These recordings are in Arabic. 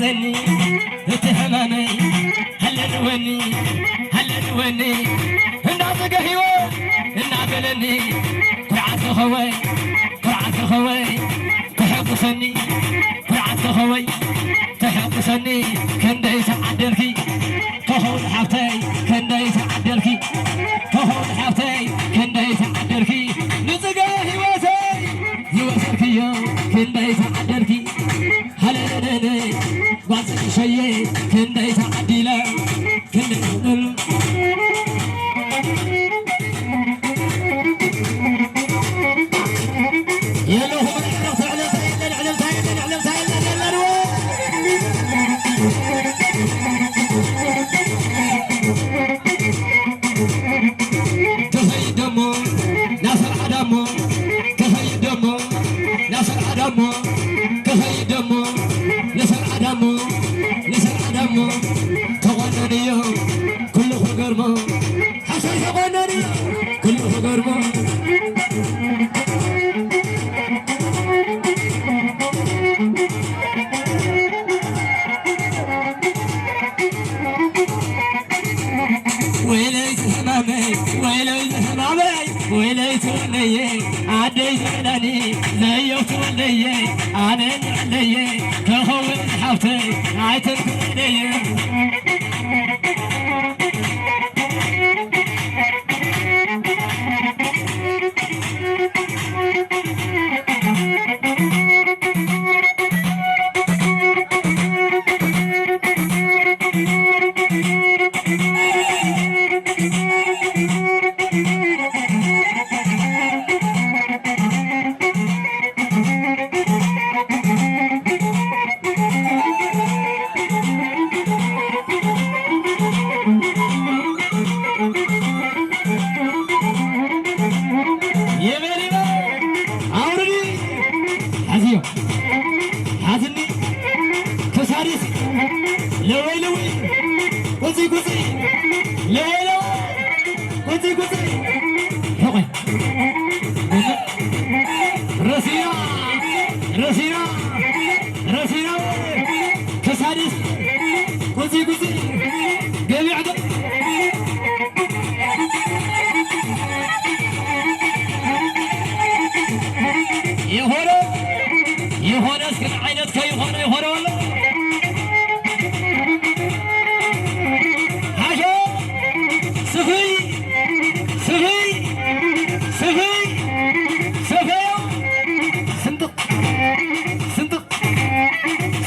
هلني اتهمامي هلنوني هلنوني الناس قهيوة النابلني كرعات خوي كرعات خوي تحبسني كرعات خوي تحبسني كندي تعدلكي تهون حفتي كندي تعدلكي تهون حفتي كندي تعدلكي نزقه هواسي يوسفكي يو كندي تعدلكي هللللي واسك شيء كندي تعديلا كندي نلو يلو هو العلم سايل العلم سايل العلم سايل كفي دمو ناصر عدمو كفي دمو ناصر عدمو كفي دمو ناصر عدمو ناصر عدمو تغنيو كله غرمو حسن تغنيو كله غرمو ويليت همامي ويليت همامي ويليت ولي عديت لني زيوت ولي انا علي كهون حفتي عيتك لي حازني كساريس لوي لوي كوزي كوزي لوي لوي كوزي كوزي هوي رسينا رسينا رسينا كساريس كوزي كوزي قوي عدو يهورو يهورو اسكن عينتك يهورو يهورو والله حاجة سفي سفي سفي سفي صندوق صندوق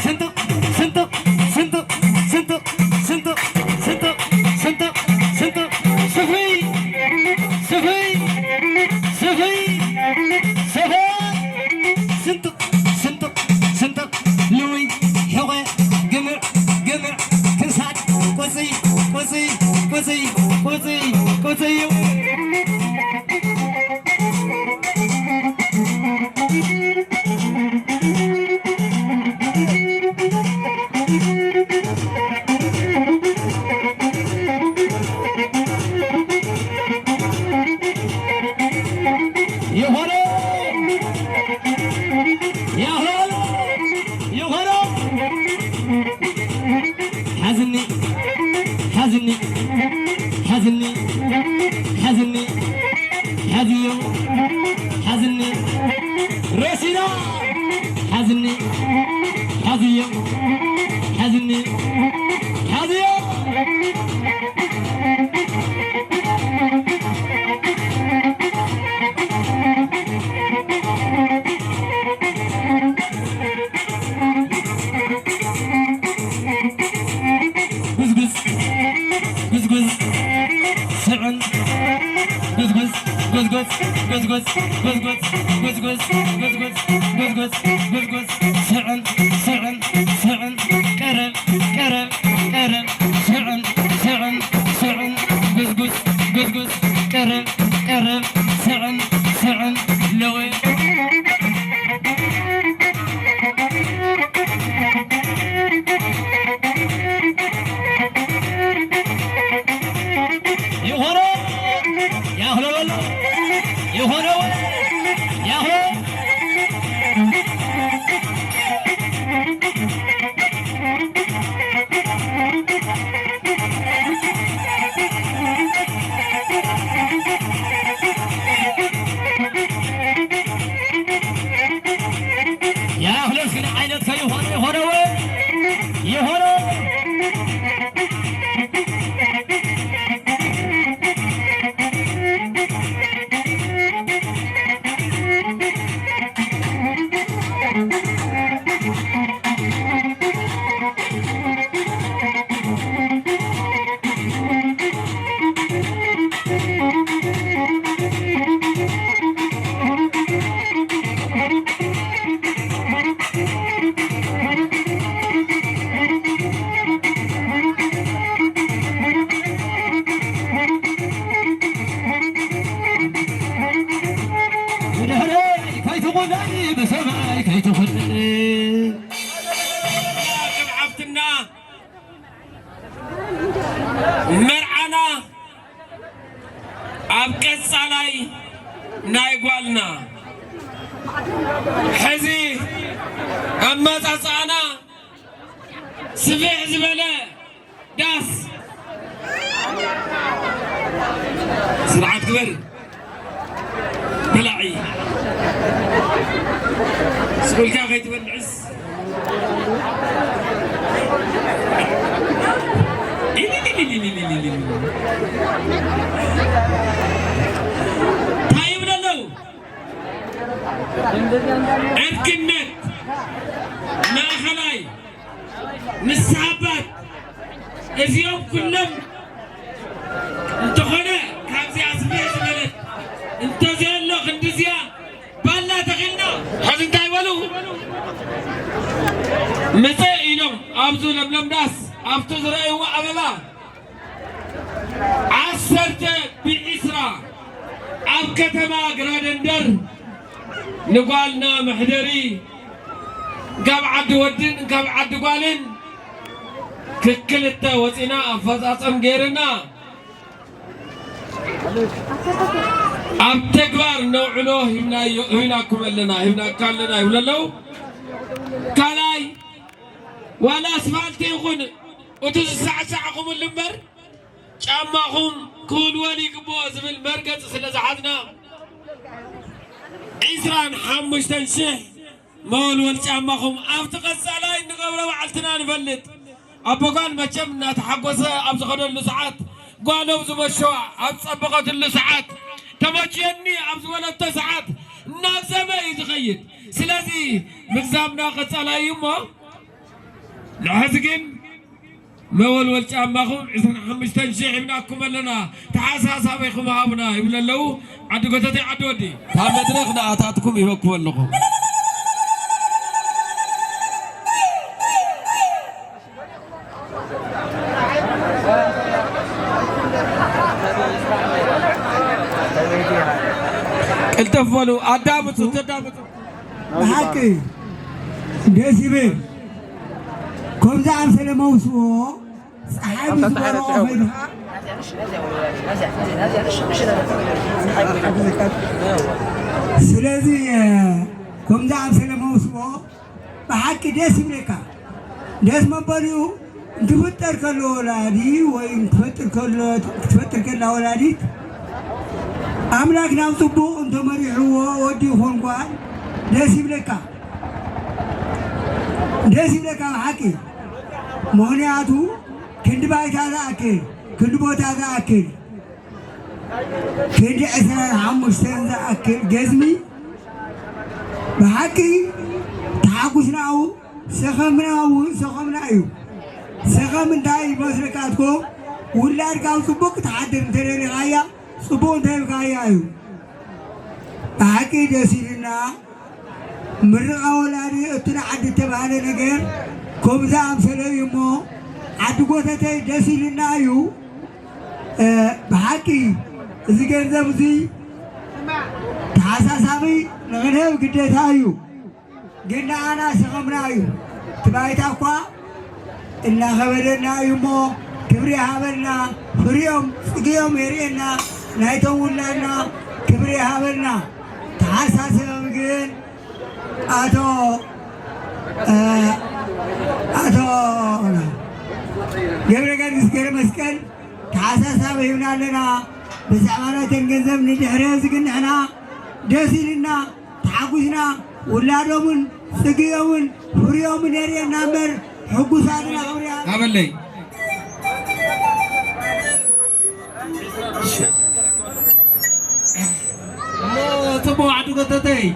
صندوق صندوق صندوق صندوق صندوق صندوق صندوق صندوق سفي سفي سفي سفي صندوق صندوق صندوق لوي حوي قمر قمر كنسات قوسي قوسي قوسي قوسي قوسي يهرب يهرب يهرب حزني حزني حزني حزني حزيو حزني رسينا حزني حزيو حزني حزيو أهلا سكنا عينت كي يهونو مرعنا أبكس علي نايقوالنا حزي أما تصانا سبع زبالة داس سرعة كبر بلعي سقول كافي تبلعس طيب لو أذكنت ناخلاي نسحبت اليوم كلهم انتخنا كابزي عصبية زملت انت زين لو خندزيا بالا تغلنا حزن تايولو متى إلهم أبزو لملم داس أفتو زرعي وأبلا عسرت بالإسراء أب كتما قرادندر نقالنا محدري قاب عد ودن قاب عد قالن ككلتا وطنا أفضاطم غيرنا أب تكبر نوعلو هناكم لنا هنا كان لنا يوللو كالاي ولا اسفلت يخون وتز ساعة اللمبر جامعهم كل ولي قبوز بالمركز سلزعتنا عسران حمشتن شح مول والجامعهم أفتقص علي نقبل وعلتنا نفلت أبو قال ما جمنا تحقوس أبزخدوا اللسعات قالوا زبشوا أبصبقت اللسعات تمجيني أبزولت ساعات الناس ما يتغير سلازي مكزامنا قص على يومه لحزقين مول والجامعهم عسران حمشتن شح منكم لنا تحاسا بيكم هابنا يقول له عدو قتتي عدو دي تامدرخنا أتاتكم يبكوا لكم التفولوا أدامتوا تدامتوا حكي ديسيبي كم زعم سلموسو صحابي سبحانه فيها سلازي كم زعم سلموسو بحكي ديسيبيكا ديس مباريو تفتر كل ولادي وين تفتر كل ولادي أملاك نام تبو أنت مريحوا ودي خونقان ديسيبلكا حكي مهنياتو كند بايت هذا أكل كند بوت هذا أكل كند أسرار حمشتن ذا أكل جزمي بحكي تحاكوسناو سخمنايو سخمن داي مسركاتكو ولار كاو سبوك تحدر تريني غايا سبون تيل غايا أيو بحكي ديسيلنا مرق أولادي اتنا عد تبعنا نجر كوبزا أمثله يمو عد قوتة ديسيلنا أيو بحكي ذكر ذبزي تحساسامي نغنهو قديت أيو قلنا أنا سخمنا أيو تبعي تقوى إلا خبرنا يمو كبري هابلنا فريوم سقيوم يرينا نايتون لنا كبري هابلنا تحساسامي قل أتو قبل كان نسكر مسكن تحساسامي يمنا لنا بس عمانا تنقذم ندحرز قلنا احنا داسي لنا تحاكوزنا ولادهم سقيون فريوم نري نمر حقوساتنا خبريا قبلي تبو عدو قطتي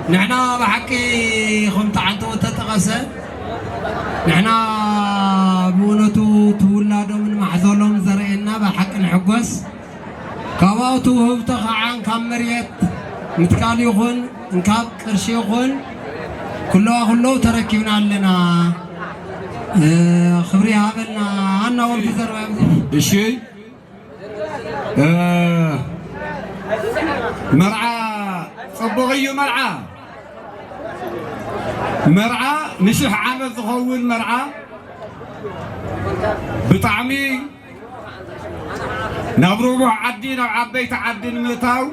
نحنا بحكي خمت عنتو تتقسى نحنا بونتو تولادو من محزولهم زرعنا بحق نحقوس كواوتو هبتو خعان كامريت متكال يخون انكاب قرشي يخون كله تركبنا لنا خبري هابلنا عنا ولد زرع الشيء مرعى صبغي مرعى نشح عمل ظهول مرعى بطعمي نبروح عدينا وعبيت عدين متاو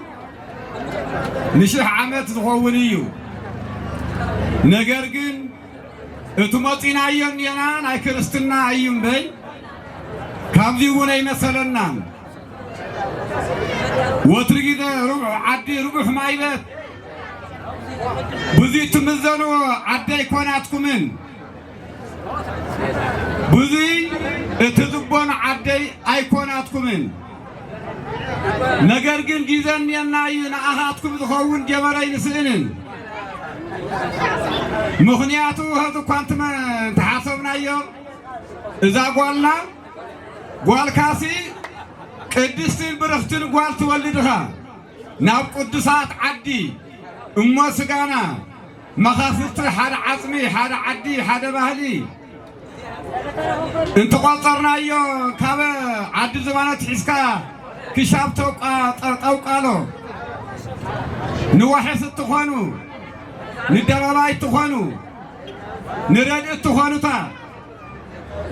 نشح عمل ظهول يو نجرجن اتوماتين أيام ينان أي كرستنا أيام بي كم ذيونا مثلاً وترجع ربع عدي ربع ما يبات بذي تمزنوا عدي كوناتكمن بذي تذبون عدي أيقوناتكمن نجرجن جيزان ينايون أهاتكم تخون جمرين سنين مخنياتو هذا كنتم تحسبنا يوم إذا قال كاسي قدستين برختن قال تولدها ناب قدسات عدي أمو سقانا مخافتر حد عظمي حد عدي حد بهلي انت قلطرنا يوم كابا عدي زمانة حسكا كشاب توقالو نوحي ستخوانو ندرباي تخوانو نرد تخوانو تا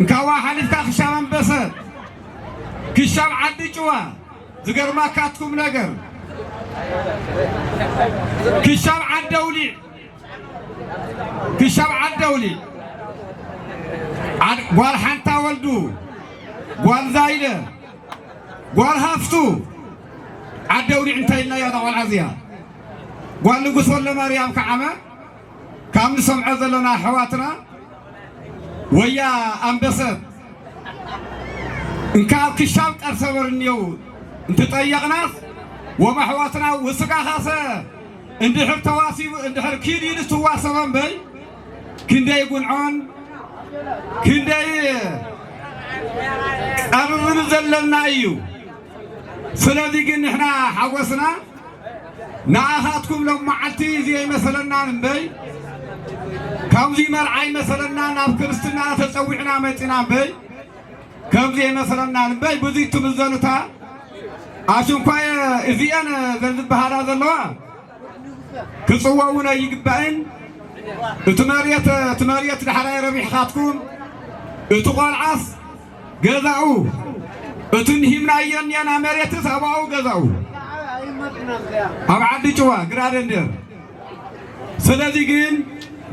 نكوا حلفكا خشابان بسد كشاب عدي جوا زغر ما كاتكم نجر كشاب عدولي قال حنتا ولدو قال زايده قال هافتو عدولي انتينا يا ضوال عزيا قال نقص ولا مريم كعمه كم سمع زلنا حواتنا ويا انبسط انكاب كشاب قرصبر نيو انت طيقنا وما حواتنا وسقا خاصه اندحر تواسي اندحر كيدي نتواسبن بي كندي يقنعون كندي قررن زلنا ايو سلازي كن احنا حوسنا ناهاتكم لو معلتي زي مثلنا نبي كم زي مرعي مثلنا ناب كرستنا تسوينا متنا بي كم زي مثلنا نبي بزيتو بالزنوتا عشان كاي إذا أنا ذنب بهذا اللوا كصواونا يقبعين تمارية الحراية ربيع خاتكم تقال عص جذعوا تنهمنا يانا مريت ثباو جذعوا أبعد جوا قرادندر سلذي جين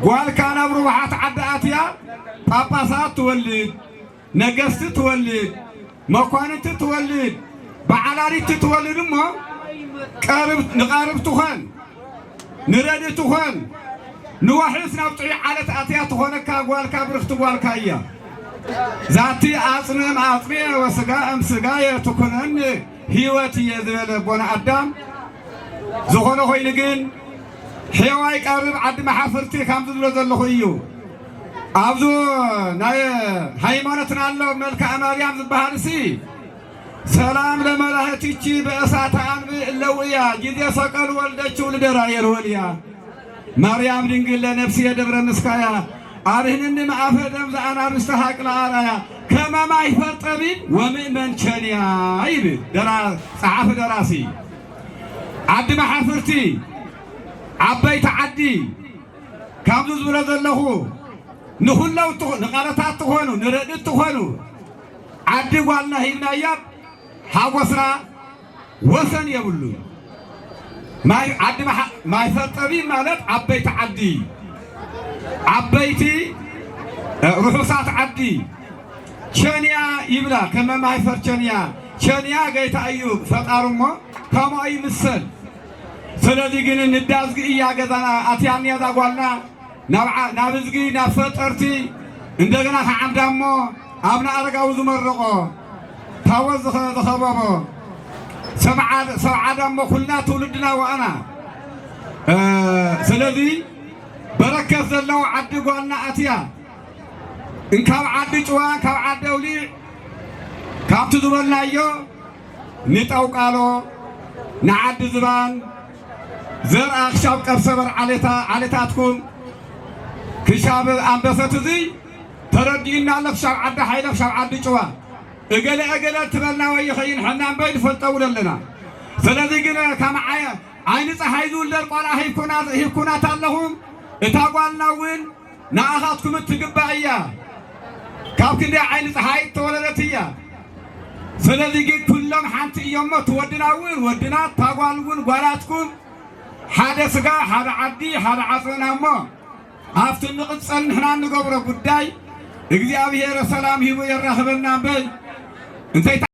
قال كان بروحات عداتيا باباسات تولد نجست تولد مكانت تولد بعلاري تتولد ما نقارب تخان نرد تخان نوحس نبطي على تأتيا تخانك قال كبرخت قال كايا ذاتي أصمي وسقا سقايا تكونن هيوتي يذل بنا أدم زخانه هيلجين حيواي قارب عد محافرتي كم تدرس الله هيو أبدو ناي هيمانتنا الله ملك أمريم البحرسي سلام لملاهتي بأساتان اللويا جدي سقال والدتشو لدراير وليا مريم دنجل لنفسي دبر مسكايا أرهن ما أفدم زأنا مستحق لآرايا كما ما يفرطبين ومن شنيا عيب درا صحاف دراسي عبد محافرتي عبيت عدي كم زبرة له نخلو نقالتات تخونو نردت تخونو عدي والنا هنا ياب حوسنا وسن يبلو ما يفطبين مالت عبيت عدي عبيتي رخصات عدي شنيا يبلا كما ما يفر شنيا جيت أيوب فقارمه كما أي مثل ስለዚህ ግን እንዳዝግ እያገዛና አትያን ያዛጓልና ናብዝጊ ናፈጠርቲ እንደገና ከዓም ዳሞ አብና አረጋው ዝመረቆ ታወዝ ዝኸበቦ ሰብዓ ዳሞ ኩልና ትውልድና ወአና ስለዚህ በረከት ዘለው ዓዲ ጓልና አትያ እንካብ ዓዲ ጭዋ ካብ ዓዲ አውሊዕ ካብቲ ዝበልናዮ ንጠውቃሎ ንዓዲ ዝባን ዘርአ ክሻብ ቀርሰበር ዓሌታትኩም ክሻብ አንበሰት እዚ ተረዲእና ኣሎ ክሻብ ዓዲ ሓይለ ክሻብ ዓዲ ጭዋ እገለ ትበልና ወይ ይኸይን ሕና እምበይ ንፈልጠው ዘለና ስለዚ ግን ከም ዓይኒ ፀሓይ ዝውለድ ቆልዓ ሂብኩናት ኣለኹም እታ ጓልና እውን ንኣኻትኩም እትግባእ እያ ካብ ክንደይ ዓይኒ ፀሓይ ተወለደት እያ ስለዚ ግን ኩሎም ሓንቲ እዮሞ ትወድና እውን ወድና እታ ጓል እውን ጓላትኩም ሓደ ስጋ ሓደ ዓዲ ሓደ ዓፅና እሞ ኣብቲ ንቕፀል ንሕና ንገብሮ ጉዳይ እግዚኣብሔር ሰላም ሂቡ የራኽበና እምበይ እንተይ